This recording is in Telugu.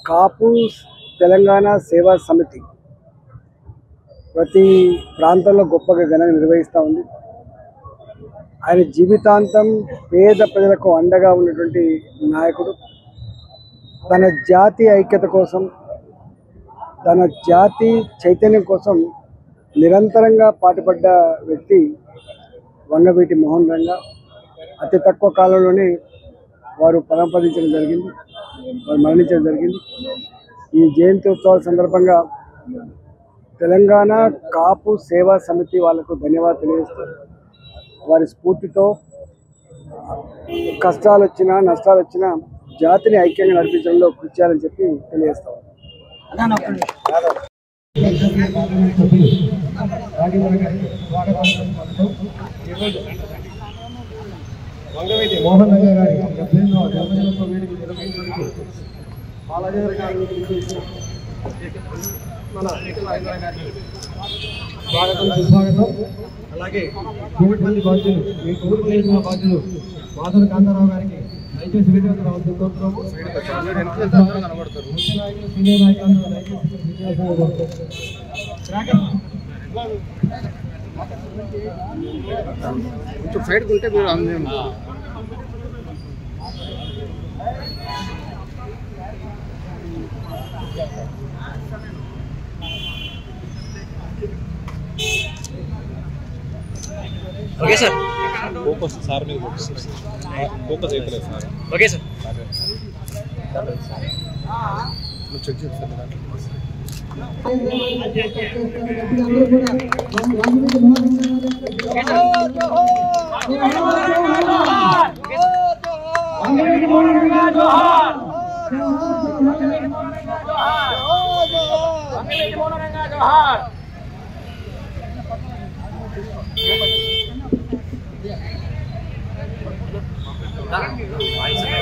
కాపు తెలంగాణ సేవా సమితి ప్రతి ప్రాంతంలో గొప్పగా ఘనంగా నిర్వహిస్తూ ఉంది. ఆయన జీవితాంతం పేద ప్రజలకు అండగా ఉన్నటువంటి నాయకుడు. తన జాతి ఐక్యత కోసం, తన జాతి చైతన్యం కోసం నిరంతరంగా పాటుపడ్డ వ్యక్తి వంగవీటి మోహన్ రంగా. అతి తక్కువ కాలంలోనే వారు పరంపదించడం జరిగింది, వారు మరణించడం జరిగింది. ఈ జయంతి ఉత్సవాల సందర్భంగా తెలంగాణ కాపు సేవా సమితి వాళ్లకు ధన్యవాదాలు తెలియజేస్తూ, వారి స్ఫూర్తితో కష్టాలు వచ్చినా నష్టాలు వచ్చినా జాతిని ఐక్యంగా నడిపించడంలో కృషి చేయాలని చెప్పి తెలియజేస్తాం. వంగవీటి మోహన్ రంగా గారి 70వ జన్మదినోత్సవ వేడుక నిర్వహించడానికి బాలాజీ గారిని స్వాగతం సుస్వాగతం. అలాగే కోవిడ్ మంది బాధ్యులు, మీ కోవిడ్ చేసిన బాధ్యులు మాధవ కాంతారావు గారికి దయచేసి వీడియోకి రావాల్సి కోరుతున్నాము. ముఖ్య నాయకులు సీనియర్ నాయకులు దయచేసి కొంచెం సైడ్కి ఉంటే మీరు అందరం ఓకే సార్. ఫోకస్ సార్ మీద ఫోకస్ అవుతలేదు సార్. Okay sir. చెక్ చేస్తాను. Thank you.